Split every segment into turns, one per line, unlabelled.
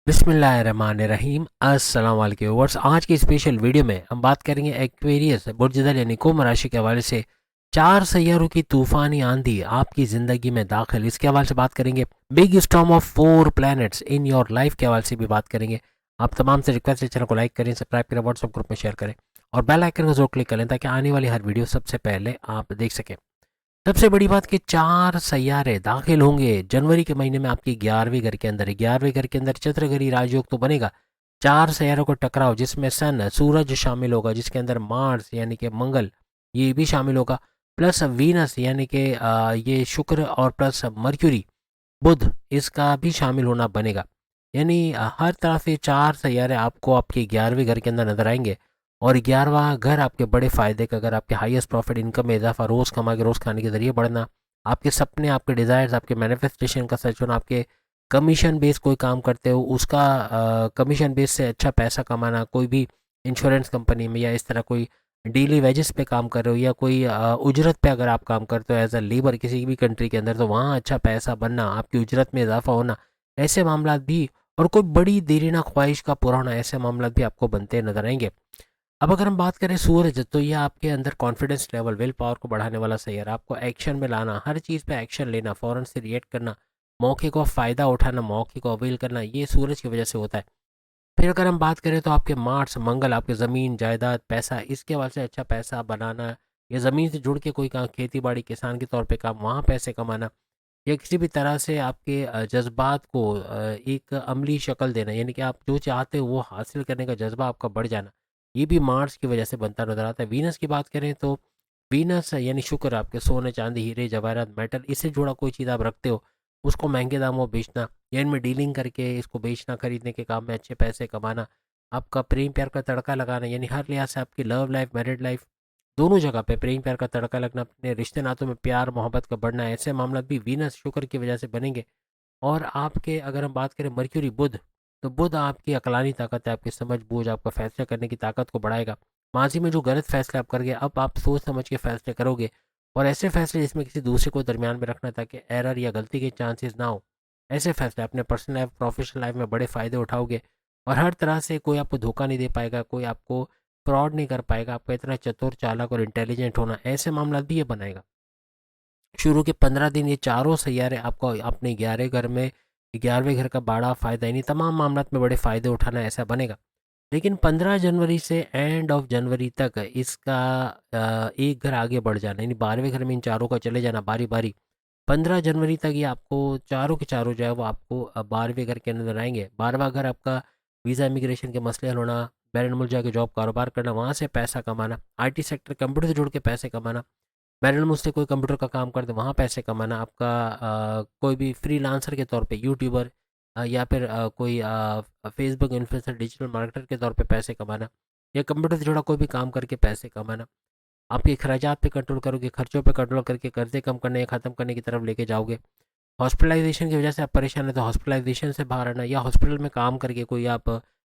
बिस्मिल्लाहिर्रहमानिर्रहीम। अस्सलाम वालेकुम व्यूअर्स। आज की स्पेशल वीडियो में हम बात करेंगे एक्वेरियस बुर्ज-दर यानी कुंभ राशि के हवाले से चार सैयारों की तूफानी आंधी आपकी ज़िंदगी में दाखिल, इसके हवाले से बात करेंगे। Big storm of 4 planets in your life के हवाले से भी बात करेंगे। आप तमाम से रिक्वेस्ट है चैनल को लाइक करें, सब्सक्राइब करें, व्हाट्सएप ग्रुप में शेयर करें और बेल आइकन को जरूर क्लिक करें ताकि आने वाली हर वीडियो सबसे पहले आप देख सकें। सबसे बड़ी बात कि चार सैयारे दाखिल होंगे जनवरी के महीने में आपकी 11वें घर के अंदर। 11वें घर के अंदर चंद्रगढ़ी राजयोग तो बनेगा। चार सैयारों को टकराव जिसमें सन सूरज शामिल होगा, जिसके अंदर मार्स यानी कि मंगल ये भी शामिल होगा, प्लस वीनस यानी कि ये शुक्र, और प्लस मर्क्यूरी बुध इसका भी शामिल होना बनेगा। यानी हर तरह से चार सैयारे आपको आपके 11वें घर के अंदर नजर आएंगे। और 11वां घर आपके बड़े फ़ायदे का घर, आपके हाईएस्ट प्रॉफिट, इनकम में इजाफा, रोज़ कमा के रोज़ खाने के ज़रिए बढ़ना, आपके सपने, आपके डिज़ायर्स, आपके मैनिफेस्टेशन का सच होना, आपके कमीशन बेस कोई काम करते हो उसका कमीशन बेस से अच्छा पैसा कमाना, कोई भी इंश्योरेंस कंपनी में या इस तरह कोई डेली वेजेस पे काम कर रहे हो या कोई उजरत पे अगर आप काम करते हो एज अ लेबर किसी भी कंट्री के अंदर, तो वहाँ अच्छा पैसा बनना, आपकी उजरत में इजाफा होना, ऐसे मामला भी। और कोई बड़ी देरी ना ख्वाहिश का पूरा होना, ऐसे मामला भी आपको बनते नजर आएंगे। अब अगर हम बात करें सूरज, तो ये आपके अंदर कॉन्फिडेंस लेवल, विल पावर को बढ़ाने वाला सैयारा, आपको एक्शन में लाना, हर चीज़ पे एक्शन लेना, फ़ौरन से रिएक्ट करना, मौके को फ़ायदा उठाना, मौके को अवेल करना, ये सूरज की वजह से होता है। फिर अगर हम बात करें तो आपके मार्स मंगल, आपके ज़मीन जायदाद पैसा, इसके वजह से अच्छा पैसा बनाना, या ज़मीन से जुड़ के कोई काम, खेती बाड़ी किसान के तौर पे काम, वहाँ पैसे कमाना, या किसी भी तरह से आपके जज्बात को एक अमली शक्ल देना, यानी कि आप जो चाहते हो वो हासिल करने का जज्बा आपका बढ़ जाना, ये भी मार्स की वजह से बनता नजर आता है। वीनस की बात करें तो वीनस यानी शुक्र, आपके सोने चांदी हीरे जवाहरात मेटल, इससे जुड़ा कोई चीज़ आप रखते हो उसको महंगे दामों में बेचना, या इनमें डीलिंग करके इसको बेचना खरीदने के काम में अच्छे पैसे कमाना, आपका प्रेम प्यार का तड़का लगाना, यानी हर लिहाज से आपकी लव लाइफ, मैरिड लाइफ, दोनों जगह पे प्रेम प्यार का तड़का लगना, अपने रिश्ते नातों में प्यार मोहब्बत का बढ़ना, ऐसे मामला भी वीनस शुक्र की वजह से बनेंगे। और आपके अगर हम बात करें मर्क्यूरी बुध, तो बुध आपकी अकलानी ताकत है, आपकी समझ बूझ, आपका फैसला करने की ताकत को बढ़ाएगा। माजी में जो गलत फैसले आप कर गए, अब आप सोच समझ के फैसले करोगे, और ऐसे फैसले जिसमें किसी दूसरे को दरमियान में रखना ताकि एरर या गलती के चांसेस ना हो, ऐसे फैसले अपने पर्सनल लाइफ प्रोफेशनल लाइफ में बड़े फ़ायदे उठाओगे। और हर तरह से कोई आपको धोखा नहीं दे पाएगा, कोई आपको फ्रॉड नहीं कर पाएगा, आपका इतना चतुर चालाक और इंटेलिजेंट होना, ऐसे मामला भी ये बनाएगा। शुरू के 15 दिन ये चारों सैयारे आपको अपने 11 घर में, 11वें घर का बड़ा फ़ायदा, यानी तमाम मामला में बड़े फ़ायदे उठाना, ऐसा बनेगा। लेकिन 15 जनवरी से एंड ऑफ जनवरी तक इसका एक घर आगे बढ़ जाना, यानी 12वें घर में इन चारों का चले जाना बारी बारी। 15 जनवरी तक ये आपको चारों के चारों जो है वो आपको 12वें घर के अंदर आएंगे। 12वां घर आपका वीज़ा इमिग्रेशन के मसले हल होना, बैरन मुल्क जाके जॉब कारोबार करना, वहाँ से पैसा कमाना, आईटी सेक्टर कंप्यूटर से जुड़ के पैसे कमाना, बैरन मुल्क से कोई कंप्यूटर का काम करते वहाँ पैसे कमाना, आपका कोई भी फ्रीलांसर के तौर पे यूट्यूबर या फिर कोई फेसबुक इन्फ्लुएंसर, डिजिटल मार्केटर के तौर पे पैसे कमाना, या कंप्यूटर से जुड़ा कोई भी काम करके पैसे कमाना। आपके खर्चात पे कंट्रोल करोगे, खर्चों पे कंट्रोल करके कर्जे कम करने या ख़त्म करने की तरफ लेके जाओगे। हॉस्पिटलाइजेशन की वजह से आप परेशान है तो हॉस्पिटलाइजेशन से बाहर आना, या हॉस्पिटल में काम करके कोई आप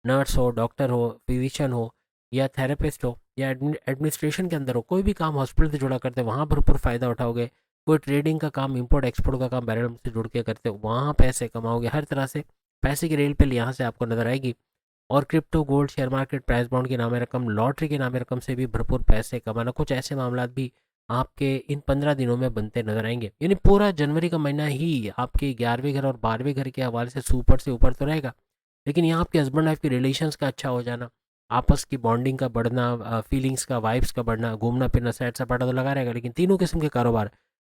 नर्स हो, डॉक्टर हो, फिजिशियन हो, या थेरेपिस्ट हो, या एडमिनिस्ट्रेशन के अंदर हो, कोई भी काम हॉस्पिटल से जुड़ा करते वहाँ भरपूर फ़ायदा उठाओगे। कोई ट्रेडिंग का काम, इंपोर्ट एक्सपोर्ट का काम बैरल से जुड़ के करते हो, वहाँ पैसे कमाओगे। हर तरह से पैसे की रेल पे यहाँ से आपको नजर आएगी। और crypto, gold, share market, price bond की नामे रकम, लॉटरी के नामे रकम से भी भरपूर पैसे कमाना, कुछ ऐसे मामला भी आपके इन 15 दिनों में बनते नजर आएंगे। यानी पूरा जनवरी का महीना ही आपके 11वें घर और 12वें घर के हवाले से सुपर से ऊपर तो रहेगा। लेकिन यहाँ आपके हस्बैंड वाइफ के रिलेशंस का अच्छा हो जाना, आपस की बॉन्डिंग का बढ़ना, फीलिंग्स का, वाइब्स का बढ़ना, घूमना फिरना, सैर सपाटा तो लगा रहेगा। लेकिन तीनों किस्म के कारोबार,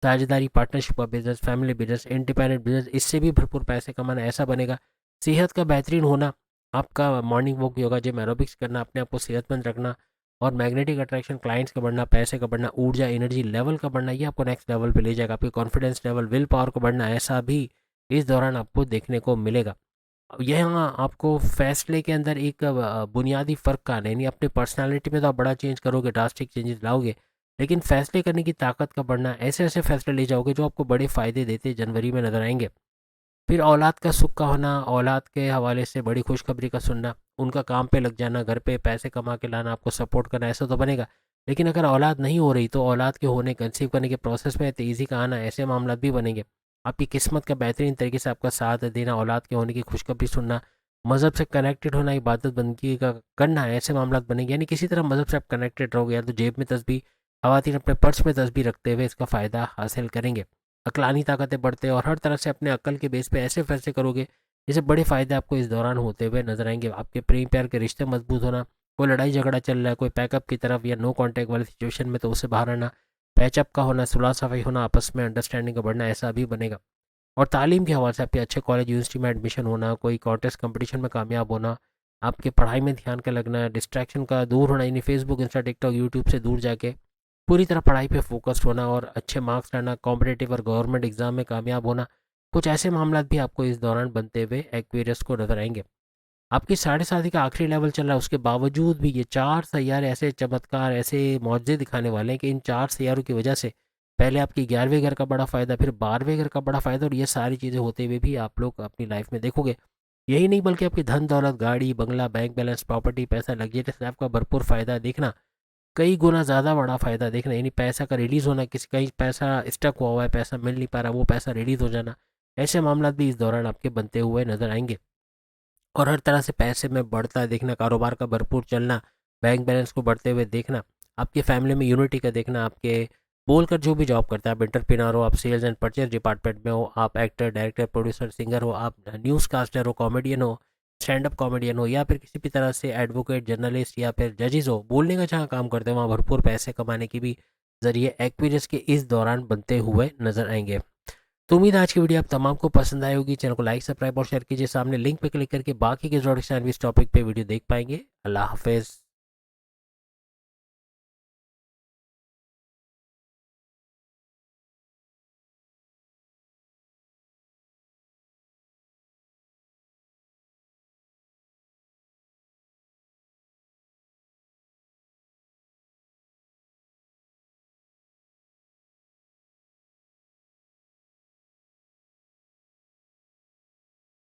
साझेदारी, पार्टनरशिप का business, family business, independent business, इससे भी भरपूर पैसे कमाना, ऐसा बनेगा। सेहत का बेहतरीन होना, आपका morning walk, yoga, gym, aerobics करना, अपने आप को सेहतमंद रखना, और मैग्नेटिक अट्रैक्शन, क्लाइंट्स का बढ़ना, पैसे का बढ़ना, ऊर्जा एनर्जी लेवल का बढ़ना, ये आपको नेक्स्ट लेवल पे ले जाएगा। आपकी कॉन्फिडेंस लेवल, विल पावर को बढ़ना, ऐसा भी इस दौरान आपको देखने को मिलेगा। यहाँ आपको फैसले के अंदर एक बुनियादी फ़र्क का आना, यानी अपनी पर्सनालिटी में तो आप बड़ा चेंज करोगे, ड्रास्टिक चेंजेस लाओगे, लेकिन फैसले करने की ताकत का बढ़ना, ऐसे ऐसे फैसले ले जाओगे जो आपको बड़े फ़ायदे देते जनवरी में नजर आएंगे। फिर औलाद का सुख का होना, औलाद के हवाले से बड़ी खुशखबरी का सुनना, उनका काम पे लग जाना, घर पे पैसे कमा के लाना, आपको सपोर्ट करना, ऐसा तो बनेगा। लेकिन अगर औलाद नहीं हो रही तो औलाद के होने, कंसीव करने के प्रोसेस में तेज़ी का आना, ऐसे मामला भी बनेंगे। आपकी किस्मत का बेहतरीन तरीके से आपका साथ देना, औलाद के होने की खुशखबरी सुनना, मज़हब से कनेक्टेड होना, इबादत बंदगी का करना है, ऐसे मामला बनेंगे। यानी किसी तरह मज़हब से आप कनेक्टेड रहोगे, या तो जेब में तस्बीह, खवातीन अपने पर्स में तस्बीह रखते हुए इसका फ़ायदा हासिल करेंगे। अक्लानी ताकतें बढ़ते और हर तरह से अपने अक्ल के बेस पे ऐसे फैसले करोगे जिससे बड़े फ़ायदे आपको इस दौरान होते हुए नजर आएंगे। आपके प्रेम प्यार के रिश्ते मजबूत होना, कोई लड़ाई झगड़ा चल रहा है, कोई पैकअप की तरफ या नो कॉन्टैक्ट वाली सिचुएशन में, तो उससे बाहर आना, पैचअप का होना, सुलह सफाई होना, आपस में अंडरस्टैंडिंग का बढ़ना, ऐसा भी बनेगा। और तालीम के हवाले से आपके अच्छे कॉलेज यूनिवर्सिटी में एडमिशन होना, कोई कॉन्टेस्ट कंपटीशन में कामयाब होना, आपके पढ़ाई में ध्यान का लगना, डिस्ट्रैक्शन का दूर होना, यानी फेसबुक इंस्टा टिकटॉक यूट्यूब से दूर जाके पूरी तरह पढ़ाई पे फोकस्ड होना और अच्छे मार्क्स लाना, कॉम्पिटेटिव और गवर्नमेंट एग्जाम में कामयाब होना, कुछ ऐसे मामला भी आपको इस दौरान बनते हुए एक्वेरियस को नजर आएंगे। आपकी साढ़े साथी का आखिरी लेवल चल रहा है, उसके बावजूद भी ये चार सैयारे ऐसे चमत्कार, ऐसे मौजे दिखाने वाले हैं कि इन चार सैयारों की वजह से पहले आपकी 11वें घर का बड़ा फ़ायदा, फिर 12वें घर का बड़ा फ़ायदा, और ये सारी चीज़ें होते हुए भी आप लोग अपनी लाइफ में देखोगे। यही नहीं बल्कि आपकी धन दौलत, गाड़ी बंगला, बैंक बैलेंस, प्रॉपर्टी, पैसा, लग्जरीज लाइफ का भरपूर फ़ायदा देखना, कई गुना ज़्यादा बड़ा फ़ायदा देखना, यानी पैसा का रिलीज़ होना, किसी कहीं पैसा स्टक हुआ हुआ है, पैसा मिल नहीं पा रहा, वो पैसा रिलीज़ हो जाना, ऐसे मामला भी इस दौरान आपके बनते हुए नजर आएंगे। और हर तरह से पैसे में बढ़ता देखना, कारोबार का भरपूर चलना, बैंक बैलेंस को बढ़ते हुए देखना, आपकी फैमिली में यूनिटी का देखना, आपके बोलकर जो भी जॉब करते हैं, आप एंटरप्रेन्योर हो, आप सेल्स एंड परचेज डिपार्टमेंट में हो, आप एक्टर डायरेक्टर प्रोड्यूसर सिंगर हो, आप न्यूज़ कास्टर हो, कॉमेडियन हो, स्टैंड अप कॉमेडियन हो, या फिर किसी भी तरह से एडवोकेट, जर्नलिस्ट या फिर जजेस हो, बोलने का जहाँ काम करते हो वहाँ भरपूर पैसे कमाने की भी जरिए एक्विरियस के इस दौरान बनते हुए नजर आएंगे। तो उम्मीद है आज की वीडियो आप तमाम को पसंद आई होगी। चैनल को लाइक सब्सक्राइब और शेयर कीजिए। सामने लिंक पे क्लिक करके बाकी के इस टॉपिक पे वीडियो देख पाएंगे। अल्लाह हाफिज़।